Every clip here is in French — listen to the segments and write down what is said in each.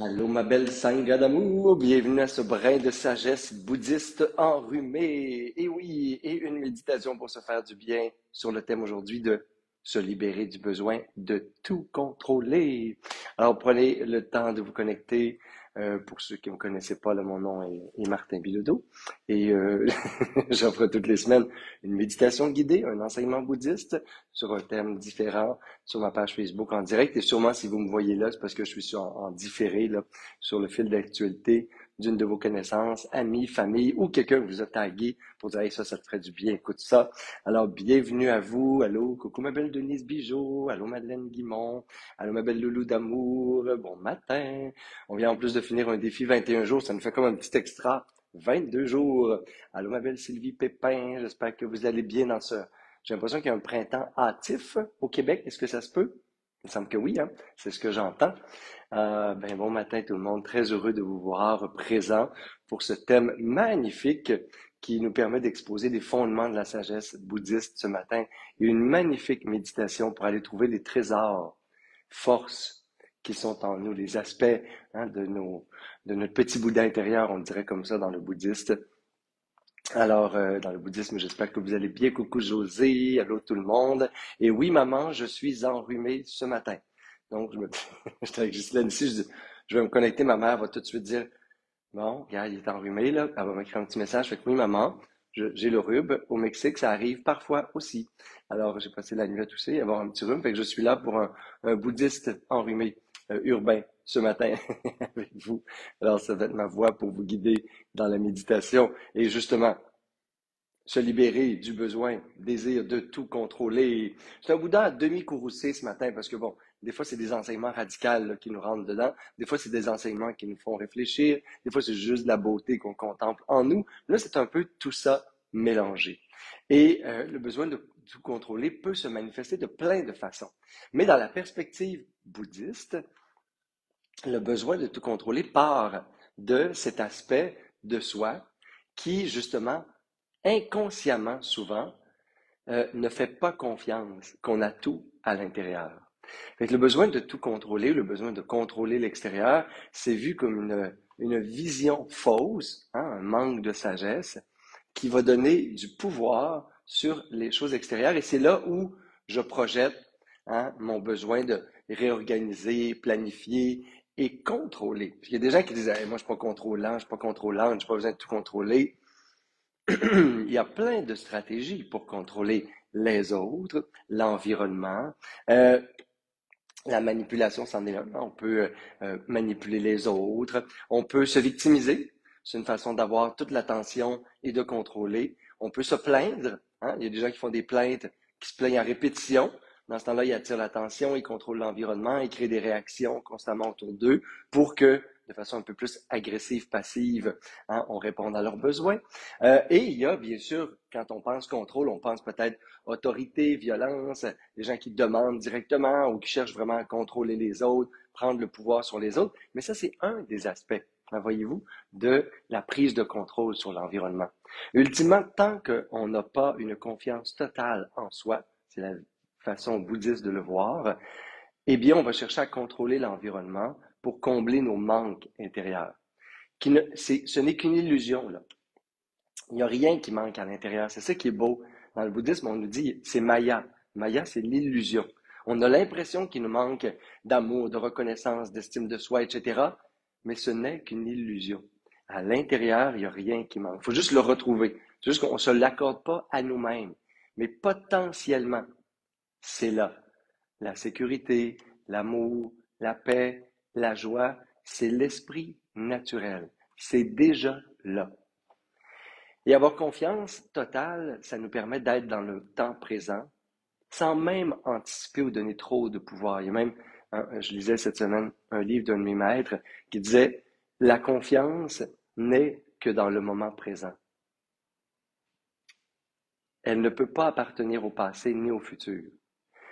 Allô, ma belle sangha d'amour, bienvenue à ce brin de sagesse bouddhiste enrhumé. Et oui, et une méditation pour se faire du bien sur le thème aujourd'hui de se libérer du besoin de tout contrôler. Alors, prenez le temps de vous connecter. Pour ceux qui ne me connaissaient pas, là, mon nom est Martin Bilodeau. Et j'offre toutes les semaines une méditation guidée, un enseignement bouddhiste sur un thème différent sur ma page Facebook en direct. Et sûrement, si vous me voyez là, c'est parce que je suis en différé là, sur le fil d'actualité d'une de vos connaissances, amis, famille ou quelqu'un vous a tagué pour dire hey, ça te ferait du bien, écoute ça. Alors, bienvenue à vous. Allô, coucou ma belle Denise Bijoux. Allô, Madeleine Guimont. Allô, ma belle Loulou d'amour. Bon matin. On vient en plus de finir un défi 21 jours. Ça nous fait comme un petit extra. 22 jours. Allô, ma belle Sylvie Pépin. J'espère que vous allez bien dans ce j'ai l'impression qu'il y a un printemps hâtif au Québec. Est-ce que ça se peut? Il me semble que oui, hein? C'est ce que j'entends. Bon matin tout le monde. Très heureux de vous voir présent pour ce thème magnifique qui nous permet d'exposer les fondements de la sagesse bouddhiste ce matin. Et une magnifique méditation pour aller trouver les trésors, forces qui sont en nous, les aspects hein, de notre petit Bouddha intérieur, on dirait comme ça dans le bouddhiste. Alors, dans le bouddhisme, j'espère que vous allez bien. Coucou José, allô tout le monde. Et oui, maman, je suis enrhumé ce matin. Donc, j'étais avec Ghislaine ici, je vais me connecter, ma mère va tout de suite dire, bon, regarde, il est enrhumé, là. Elle va m'écrire un petit message. Fait que oui, maman, j'ai le rhume. Au Mexique, ça arrive parfois aussi. Alors, j'ai passé la nuit à tousser, avoir un petit rhume. Fait que je suis là pour un bouddhiste enrhumé, urbain, ce matin, avec vous. Alors, ça va être ma voix pour vous guider dans la méditation. Et justement, se libérer du besoin, désir de tout contrôler. C'est un Bouddha à demi-courroucé ce matin parce que, bon, des fois, c'est des enseignements radicaux là, qui nous rentrent dedans. Des fois, c'est des enseignements qui nous font réfléchir. Des fois, c'est juste de la beauté qu'on contemple en nous. Là, c'est un peu tout ça mélangé. Et le besoin de tout contrôler peut se manifester de plein de façons. Mais dans la perspective bouddhiste, le besoin de tout contrôler part de cet aspect de soi qui, justement, inconsciemment souvent, ne fait pas confiance qu'on a tout à l'intérieur. Fait que le besoin de tout contrôler, le besoin de contrôler l'extérieur, c'est vu comme une vision fausse, hein, un manque de sagesse, qui va donner du pouvoir sur les choses extérieures. Et c'est là où je projette hein, mon besoin de réorganiser, planifier et contrôler. Puis il y a des gens qui disent hey, moi, je ne suis pas contrôlant, je ne suis pas contrôlante, je n'ai pas besoin de tout contrôler. Il y a plein de stratégies pour contrôler les autres, l'environnement. Euh, la manipulation, c'en est un. On peut manipuler les autres. On peut se victimiser. C'est une façon d'avoir toute l'attention et de contrôler. On peut se plaindre. Hein? Il y a des gens qui font des plaintes, qui se plaignent à répétition. Dans ce temps-là, ils attirent l'attention, ils contrôlent l'environnement, ils créent des réactions constamment autour d'eux pour que, de façon un peu plus agressive, passive, hein, on réponde à leurs besoins. Et il y a, bien sûr, quand on pense contrôle, on pense peut-être autorité, violence, des gens qui demandent directement ou qui cherchent vraiment à contrôler les autres, prendre le pouvoir sur les autres. Mais ça, c'est un des aspects, voyez-vous, de la prise de contrôle sur l'environnement. Ultimement, tant qu'on n'a pas une confiance totale en soi, c'est la façon bouddhiste de le voir, eh bien, on va chercher à contrôler l'environnement pour combler nos manques intérieurs. Ce n'est qu'une illusion, là. Il n'y a rien qui manque à l'intérieur. C'est ça qui est beau. Dans le bouddhisme, on nous dit, c'est Maya. Maya, c'est l'illusion. On a l'impression qu'il nous manque d'amour, de reconnaissance, d'estime de soi, etc. Mais ce n'est qu'une illusion. À l'intérieur, il n'y a rien qui manque. Il faut juste le retrouver. C'est juste qu'on ne se l'accorde pas à nous-mêmes. Mais potentiellement, c'est là. La sécurité, l'amour, la paix, la joie, c'est l'esprit naturel. C'est déjà là. Et avoir confiance totale, ça nous permet d'être dans le temps présent, sans même anticiper ou donner trop de pouvoir. Il y a même, je lisais cette semaine un livre d'un de mes maîtres qui disait, la confiance n'est que dans le moment présent. Elle ne peut pas appartenir au passé ni au futur.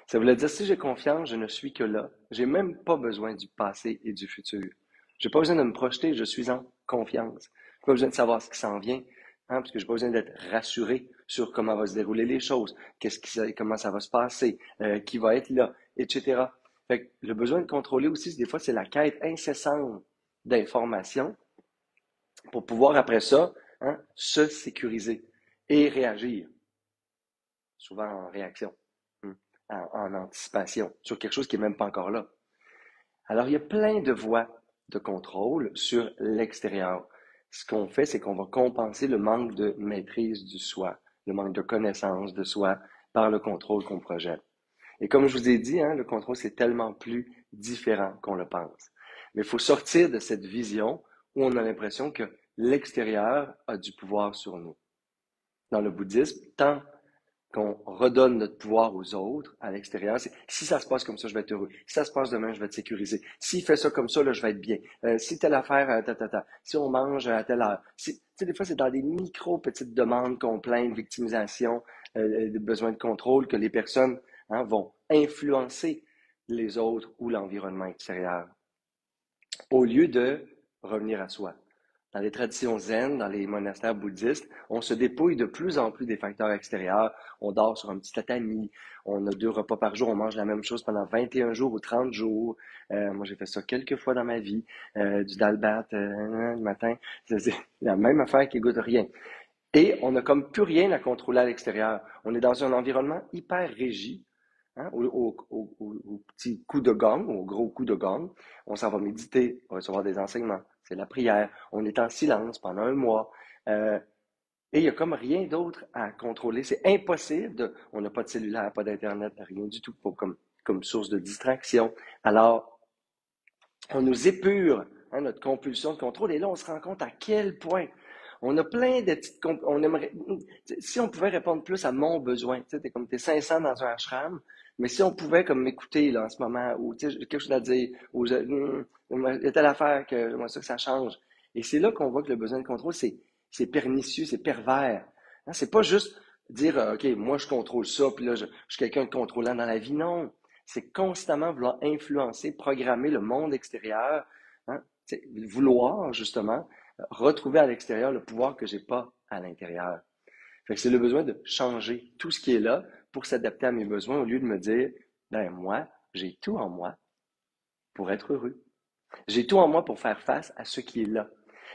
Ça voulait dire, si j'ai confiance, je ne suis que là. J'ai même pas besoin du passé et du futur. J'ai pas besoin de me projeter, je suis en confiance. J'ai pas besoin de savoir ce qui s'en vient, hein, parce que j'ai pas besoin d'être rassuré sur comment vont se dérouler les choses, comment ça va se passer, qui va être là, etc. Fait que le besoin de contrôler aussi, des fois, c'est la quête incessante d'informations pour pouvoir après ça se sécuriser et réagir, souvent en réaction, en anticipation, sur quelque chose qui n'est même pas encore là. Alors, il y a plein de voies de contrôle sur l'extérieur. Ce qu'on fait, c'est qu'on va compenser le manque de maîtrise du soi, le manque de connaissance de soi par le contrôle qu'on projette. Et comme je vous ai dit, le contrôle, c'est tellement plus différent qu'on le pense. Mais il faut sortir de cette vision où on a l'impression que l'extérieur a du pouvoir sur nous. Dans le bouddhisme, tant qu'on redonne notre pouvoir aux autres à l'extérieur, c'est si ça se passe comme ça, je vais être heureux. Si ça se passe demain, je vais être sécurisé. S'il fait ça comme ça, là, je vais être bien. Si telle affaire, si on mange à telle heure. Si, des fois, c'est dans des petites demandes, complaintes, victimisation, des besoins de contrôle que les personnes vont influencer les autres ou l'environnement extérieur, au lieu de revenir à soi. Dans les traditions zen, dans les monastères bouddhistes, on se dépouille de plus en plus des facteurs extérieurs. On dort sur un petit tatami, on a 2 repas par jour, on mange la même chose pendant 21 jours ou 30 jours. Moi, j'ai fait ça quelques fois dans ma vie. Du dalbat le matin, c'est la même affaire qui goûte rien. Et on n'a comme plus rien à contrôler à l'extérieur. On est dans un environnement hyper régi. Au petit coup de gong, au gros coup de gong, on s'en va méditer, on va recevoir des enseignements. C'est la prière. On est en silence pendant un mois. Et il n'y a comme rien d'autre à contrôler. C'est impossible. On n'a pas de cellulaire, pas d'Internet, rien du tout comme source de distraction. Alors, on nous épure notre compulsion de contrôle. Et là, on se rend compte à quel point on a plein de petites... On aimerait, si on pouvait répondre plus à mon besoin, tu sais, t'es 500 dans un ashram, mais si on pouvait comme m'écouter là en ce moment, ou tu sais, j'ai quelque chose à dire, ou il y a telle affaire que j'aimerais ça que ça change. Et c'est là qu'on voit que le besoin de contrôle, c'est pernicieux, c'est pervers. C'est pas juste dire, OK, moi je contrôle ça, puis là je suis quelqu'un de contrôlant dans la vie. Non, c'est constamment vouloir influencer, programmer le monde extérieur, vouloir justement retrouver à l'extérieur le pouvoir que j'ai pas à l'intérieur. Fait que c'est le besoin de changer tout ce qui est là pour s'adapter à mes besoins au lieu de me dire, ben moi, j'ai tout en moi pour être heureux. J'ai tout en moi pour faire face à ce qui est là.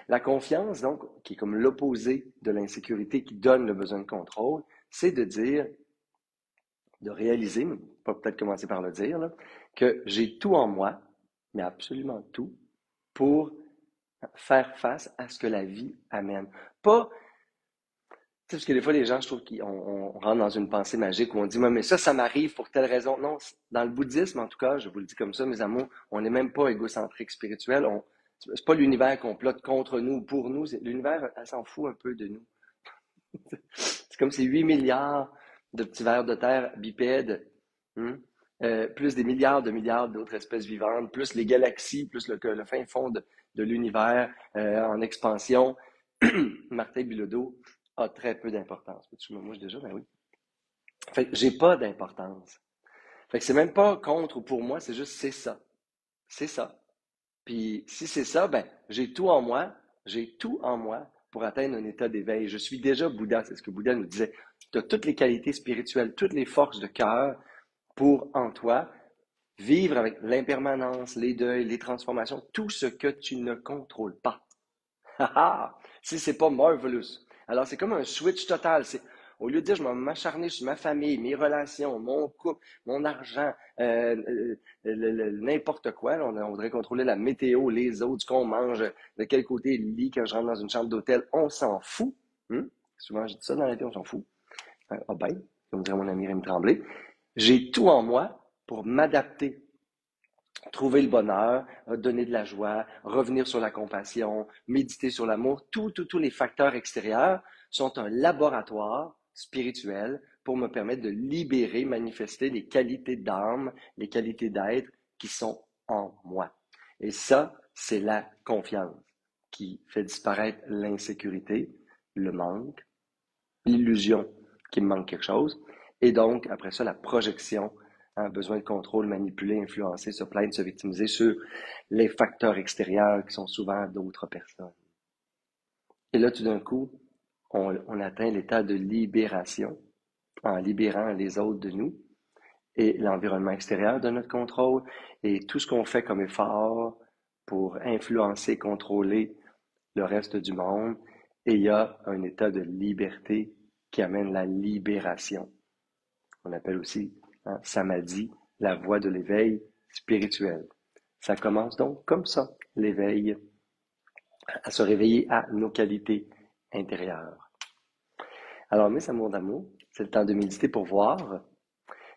La confiance, donc, qui est comme l'opposé de l'insécurité qui donne le besoin de contrôle, c'est de dire, de réaliser, mais pas peut-être commencer par le dire, là, que j'ai tout en moi, mais absolument tout, pour faire face à ce que la vie amène. Pas, tu sais, parce que des fois, les gens, je trouve qu'on rentre dans une pensée magique où on dit, moi, mais ça m'arrive pour telle raison. Non, dans le bouddhisme, en tout cas, je vous le dis comme ça, mes amours, on n'est même pas égocentrique spirituel. C'est pas l'univers qu'on plotte contre nous ou pour nous. L'univers, elle s'en fout un peu de nous. C'est comme ces 8 milliards de petits vers de terre bipèdes, plus des milliards d'autres espèces vivantes, plus les galaxies, plus le fin fond de l'univers en expansion. Martin Bilodeau a très peu d'importance. Tu me mouches déjà? Ben oui. Fait que j'ai pas d'importance. Fait que c'est même pas contre ou pour moi, c'est juste c'est ça. C'est ça. Puis si c'est ça, ben j'ai tout en moi, j'ai tout en moi pour atteindre un état d'éveil. Je suis déjà Bouddha, c'est ce que Bouddha nous disait. Tu as toutes les qualités spirituelles, toutes les forces de cœur pour en toi vivre avec l'impermanence, les deuils, les transformations, tout ce que tu ne contrôles pas. Si c'est pas marvelous. Alors c'est comme un switch total. Au lieu de dire je vais m'acharner sur ma famille, mes relations, mon couple, mon argent, n'importe quoi, là, on voudrait contrôler la météo, les autres, ce qu'on mange, de quel côté est le lit quand je rentre dans une chambre d'hôtel, on s'en fout. Souvent je dis ça dans la vie, on s'en fout. Ah ben, comme dirait mon ami Rémi Tremblay. J'ai tout en moi pour m'adapter, trouver le bonheur, donner de la joie, revenir sur la compassion, méditer sur l'amour. Tous les facteurs extérieurs sont un laboratoire spirituel pour me permettre de libérer, manifester les qualités d'âme, les qualités d'être qui sont en moi. Et ça, c'est la confiance qui fait disparaître l'insécurité, le manque, l'illusion qu'il me manque quelque chose, et donc, après ça, la projection, besoin de contrôle, manipuler, influencer, se plaindre, se victimiser sur les facteurs extérieurs qui sont souvent d'autres personnes. Et là, tout d'un coup, on atteint l'état de libération en libérant les autres de nous et l'environnement extérieur de notre contrôle et tout ce qu'on fait comme effort pour influencer, contrôler le reste du monde. Et il y a un état de liberté qui amène la libération. On appelle aussi samadhi, la voie de l'éveil spirituel. Ça commence donc comme ça, l'éveil, à se réveiller à nos qualités intérieures. Alors, mes amours d'amour, c'est le temps de méditer pour voir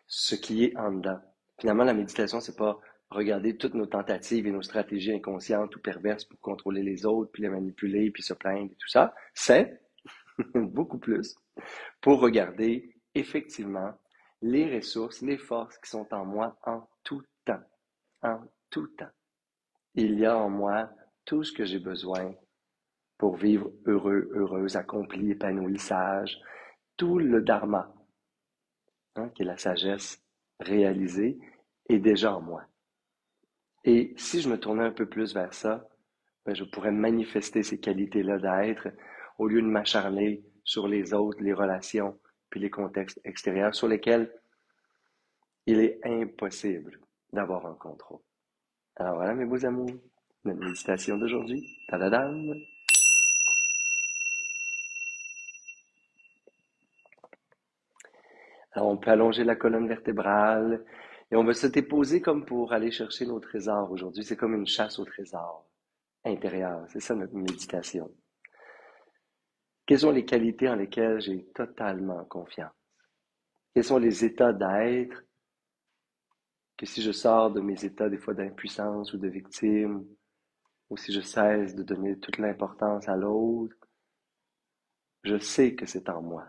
ce qui est en dedans. Finalement, la méditation, c'est pas regarder toutes nos tentatives et nos stratégies inconscientes ou perverses pour contrôler les autres, puis les manipuler, puis se plaindre et tout ça. C'est beaucoup plus pour regarder effectivement les ressources, les forces qui sont en moi en tout temps. En tout temps. Il y a en moi tout ce que j'ai besoin pour vivre heureux, heureuse, accompli, épanoui, sage. Tout le dharma, qui est la sagesse réalisée, est déjà en moi. Et si je me tournais un peu plus vers ça, je pourrais manifester ces qualités-là d'être au lieu de m'acharner sur les autres, les relations, puis les contextes extérieurs sur lesquels il est impossible d'avoir un contrôle. Alors voilà, mes beaux amours, notre méditation d'aujourd'hui. Tadadam! Alors on peut allonger la colonne vertébrale et on va se déposer comme pour aller chercher nos trésors aujourd'hui. C'est comme une chasse au trésor intérieur. C'est ça notre méditation. Quelles sont les qualités en lesquelles j'ai totalement confiance? Quels sont les états d'être que si je sors de mes états des fois d'impuissance ou de victime, ou si je cesse de donner toute l'importance à l'autre, je sais que c'est en moi.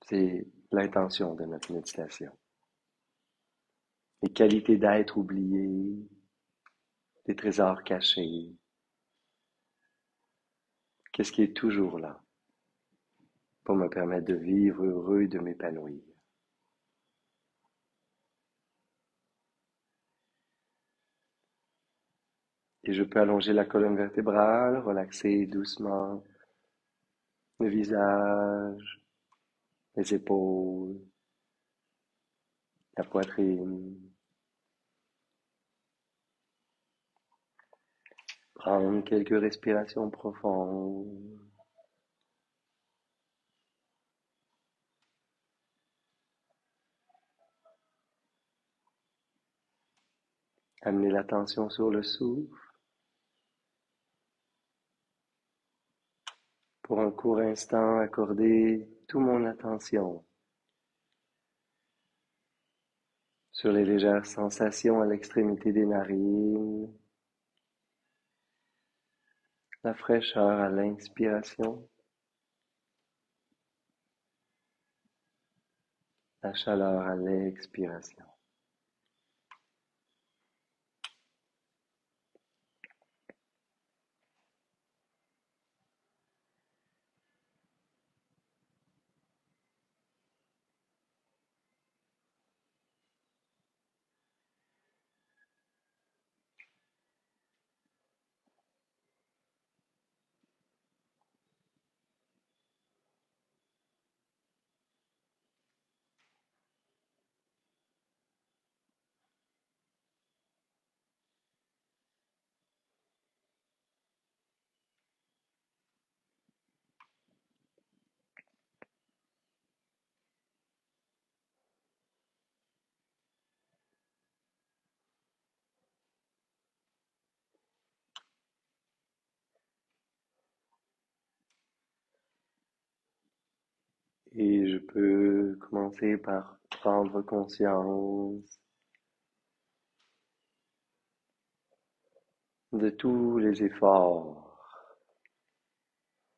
C'est l'intention de notre méditation. Les qualités d'être oubliées, des trésors cachés. Qu'est-ce qui est toujours là pour me permettre de vivre heureux et de m'épanouir? Et je peux allonger la colonne vertébrale, relaxer doucement le visage, les épaules, la poitrine. Prendre quelques respirations profondes. Amener l'attention sur le souffle. Pour un court instant, accorder toute mon attention sur les légères sensations à l'extrémité des narines, la fraîcheur à l'inspiration, la chaleur à l'expiration. Et je peux commencer par prendre conscience de tous les efforts,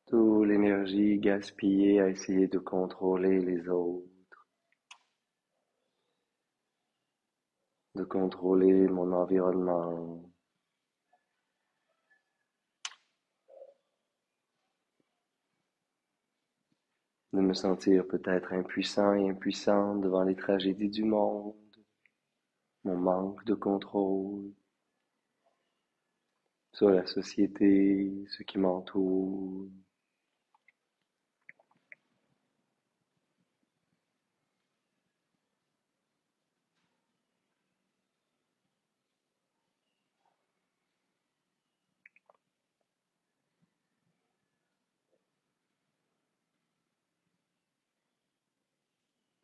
toute l'énergie gaspillée à essayer de contrôler les autres, de contrôler mon environnement, de me sentir peut-être impuissant et impuissante devant les tragédies du monde, mon manque de contrôle sur la société, ce qui m'entoure.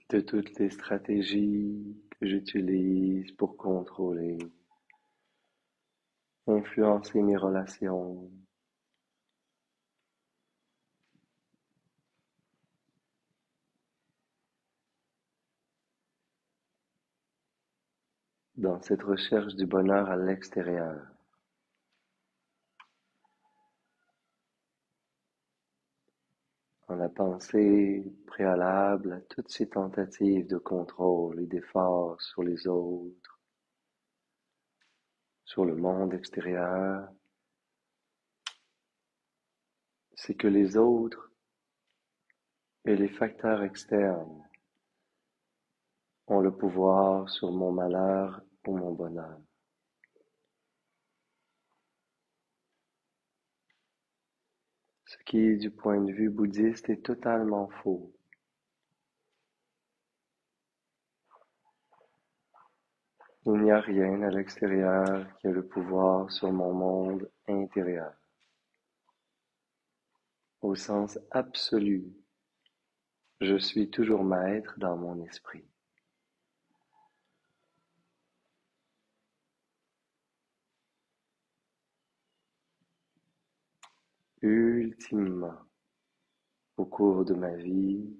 de toutes les stratégies que j'utilise pour contrôler, influencer mes relations, dans cette recherche du bonheur à l'extérieur. En la pensée préalable à toutes ces tentatives de contrôle et d'effort sur les autres, sur le monde extérieur, c'est que les autres et les facteurs externes ont le pouvoir sur mon malheur ou mon bonheur. Ce qui, du point de vue bouddhiste, est totalement faux. Il n'y a rien à l'extérieur qui a le pouvoir sur mon monde intérieur. Au sens absolu, je suis toujours maître dans mon esprit. Ultimement, au cours de ma vie,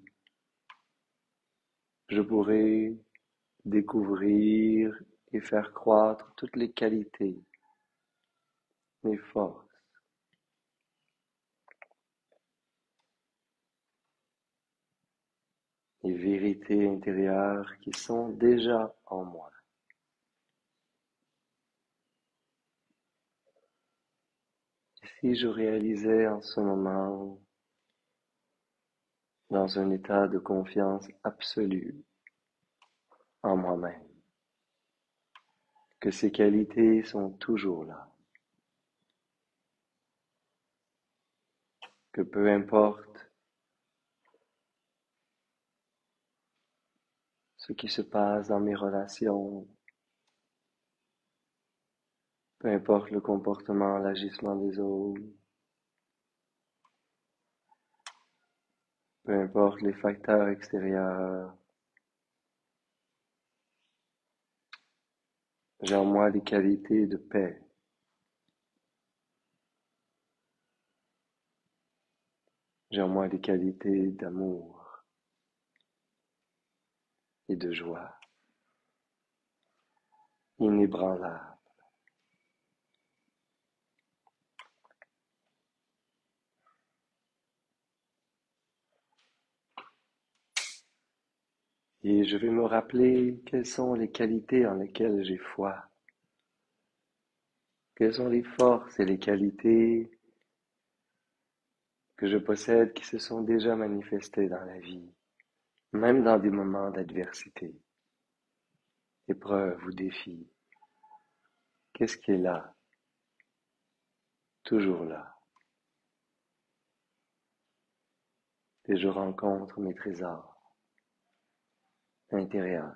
je pourrai découvrir et faire croître toutes les qualités, mes forces, les vérités intérieures qui sont déjà en moi. Si je réalisais en ce moment, dans un état de confiance absolue en moi-même, que ces qualités sont toujours là, que peu importe ce qui se passe dans mes relations, peu importe le comportement, l'agissement des autres, peu importe les facteurs extérieurs, j'ai en moi des qualités de paix, j'ai en moi des qualités d'amour et de joie, inébranlables. Et je vais me rappeler quelles sont les qualités en lesquelles j'ai foi, quelles sont les forces et les qualités que je possède qui se sont déjà manifestées dans la vie, même dans des moments d'adversité, épreuves ou défis. Qu'est-ce qui est là? Toujours là. Et je rencontre mes trésors intérieurs.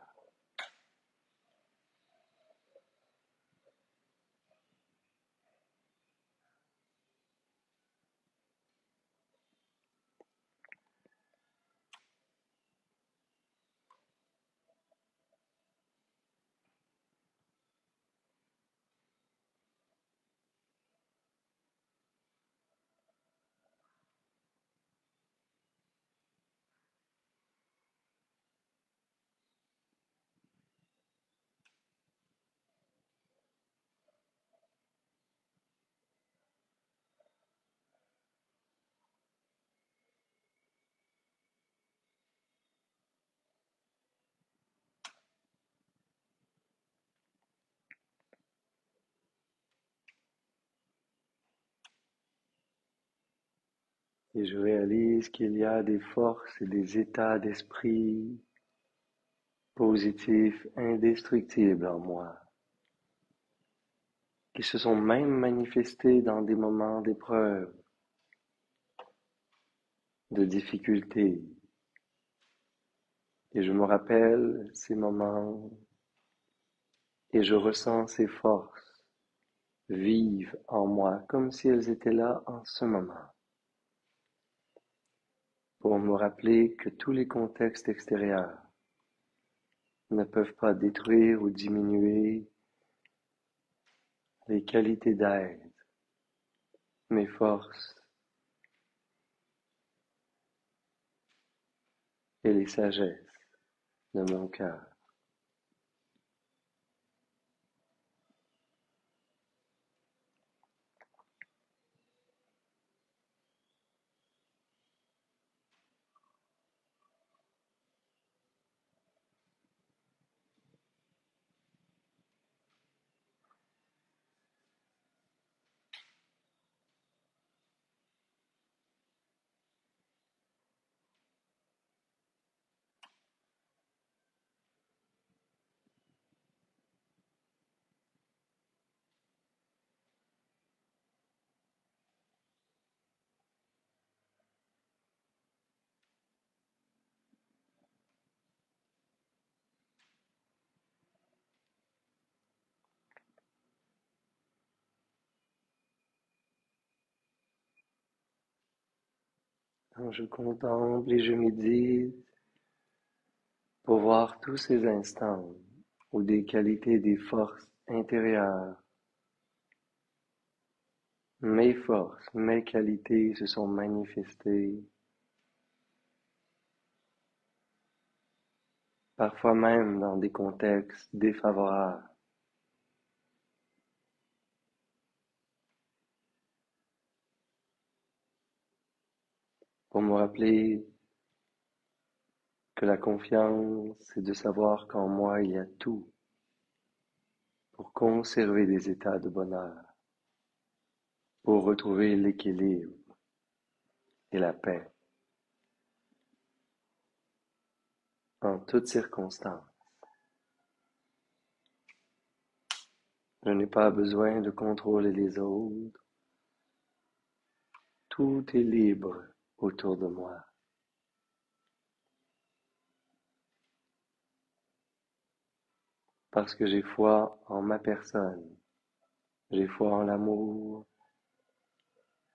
Et je réalise qu'il y a des forces et des états d'esprit positifs, indestructibles en moi, qui se sont même manifestés dans des moments d'épreuve, de difficulté. Et je me rappelle ces moments et je ressens ces forces vives en moi, comme si elles étaient là en ce moment, pour me rappeler que tous les contextes extérieurs ne peuvent pas détruire ou diminuer les qualités d'être, mes forces et les sagesses de mon cœur. Quand je contemple et je médite pour voir tous ces instants où des qualités, des forces intérieures, mes forces, mes qualités se sont manifestées, parfois même dans des contextes défavorables. Pour me rappeler que la confiance, c'est de savoir qu'en moi il y a tout pour conserver des états de bonheur, pour retrouver l'équilibre et la paix en toutes circonstances. Je n'ai pas besoin de contrôler les autres. Tout est libre autour de moi. Parce que j'ai foi en ma personne. J'ai foi en l'amour,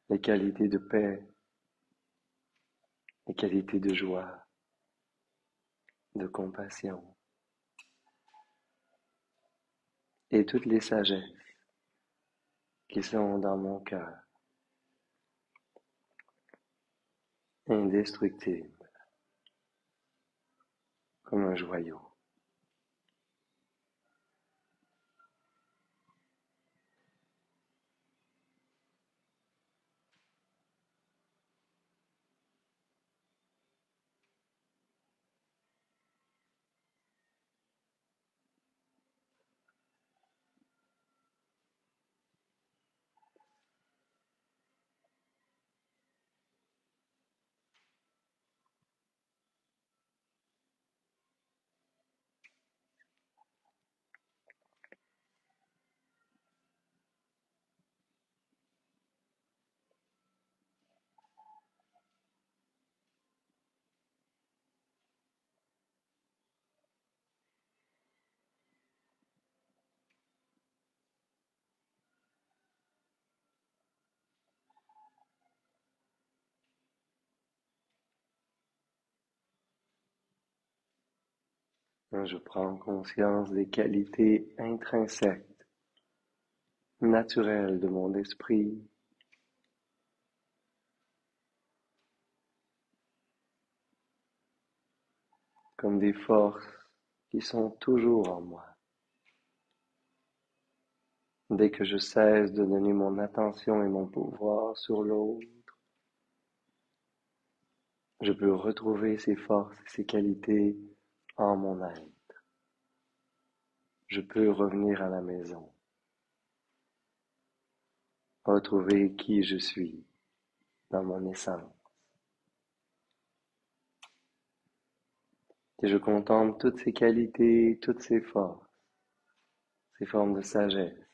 les qualités de paix, les qualités de joie, de compassion et toutes les sagesses qui sont dans mon cœur, indestructibles comme un joyau. Je prends conscience des qualités intrinsèques, naturelles de mon esprit, comme des forces qui sont toujours en moi. Dès que je cesse de donner mon attention et mon pouvoir sur l'autre, je peux retrouver ces forces et ces qualités en mon être. Je peux revenir à la maison, retrouver qui je suis dans mon essence. Et je contemple toutes ces qualités, toutes ces forces, ces formes de sagesse,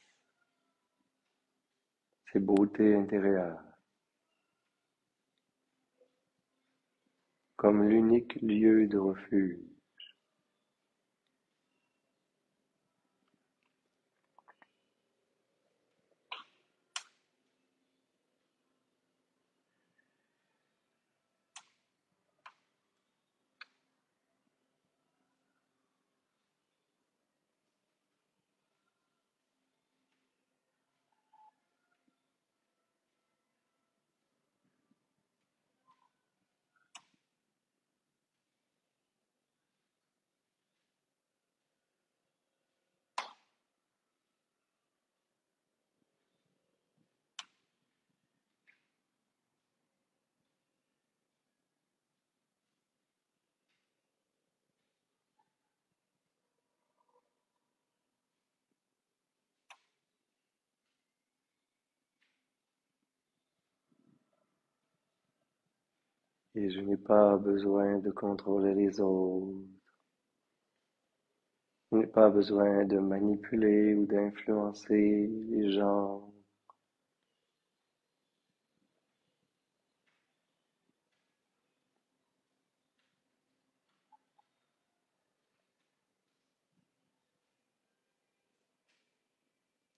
ces beautés intérieures, comme l'unique lieu de refuge. Et je n'ai pas besoin de contrôler les autres. Je n'ai pas besoin de manipuler ou d'influencer les gens.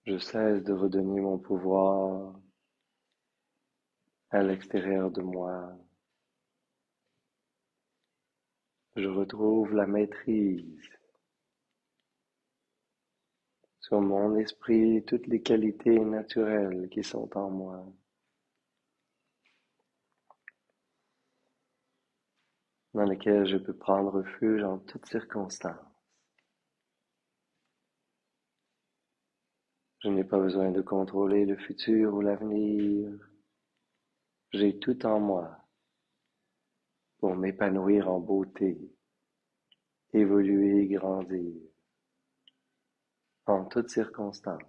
Je cesse de redonner mon pouvoir à l'extérieur de moi. Je retrouve la maîtrise sur mon esprit, toutes les qualités naturelles qui sont en moi, dans lesquelles je peux prendre refuge en toutes circonstances. Je n'ai pas besoin de contrôler le futur ou l'avenir. J'ai tout en moi pour m'épanouir en beauté, évoluer et grandir en toutes circonstances.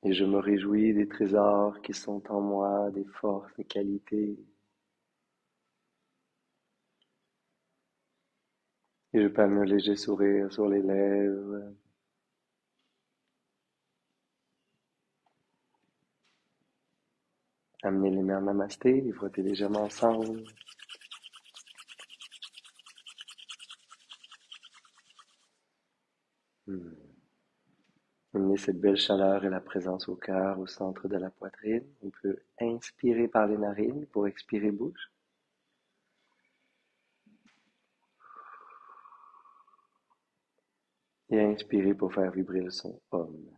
Et je me réjouis des trésors qui sont en moi, des forces, des qualités. Et je peux amener un léger sourire sur les lèvres. Amener les mains en namasté, les frotter légèrement ensemble. Amener cette belle chaleur et la présence au cœur, au centre de la poitrine. On peut inspirer par les narines pour expirer bouche. Et inspirer pour faire vibrer le son homme.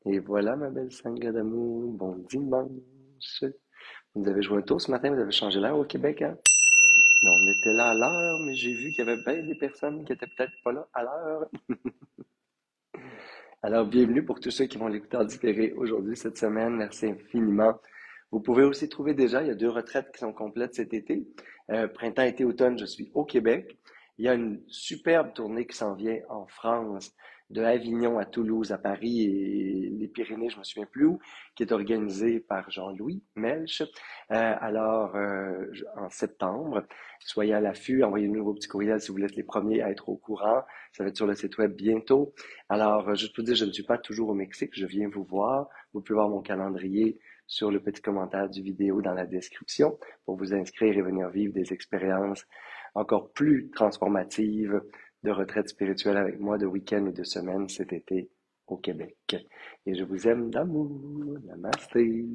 Et voilà ma belle Sangha d'amour, bon dimanche. Vous avez joué un tour ce matin, vous avez changé l'heure au Québec, hein? On était là à l'heure, mais j'ai vu qu'il y avait bien des personnes qui étaient peut-être pas là à l'heure. Alors, bienvenue pour tous ceux qui vont l'écouter en différé aujourd'hui, cette semaine. Merci infiniment. Vous pouvez aussi trouver déjà, il y a 2 retraites qui sont complètes cet été. Printemps, été, automne, je suis au Québec. Il y a une superbe tournée qui s'en vient en France, de Avignon à Toulouse, à Paris et les Pyrénées, je me souviens plus où, qui est organisée par Jean-Louis Melch. En septembre, soyez à l'affût, envoyez-nous vos petits courriels si vous voulez être les premiers à être au courant. Ça va être sur le site web bientôt. Alors, juste pour dire, je ne suis pas toujours au Mexique, je viens vous voir. Vous pouvez voir mon calendrier sur le petit commentaire du vidéo dans la description pour vous inscrire et venir vivre des expériences encore plus transformatives de retraite spirituelle avec moi de week-end ou de semaine cet été au Québec. Et je vous aime d'amour. Namasté.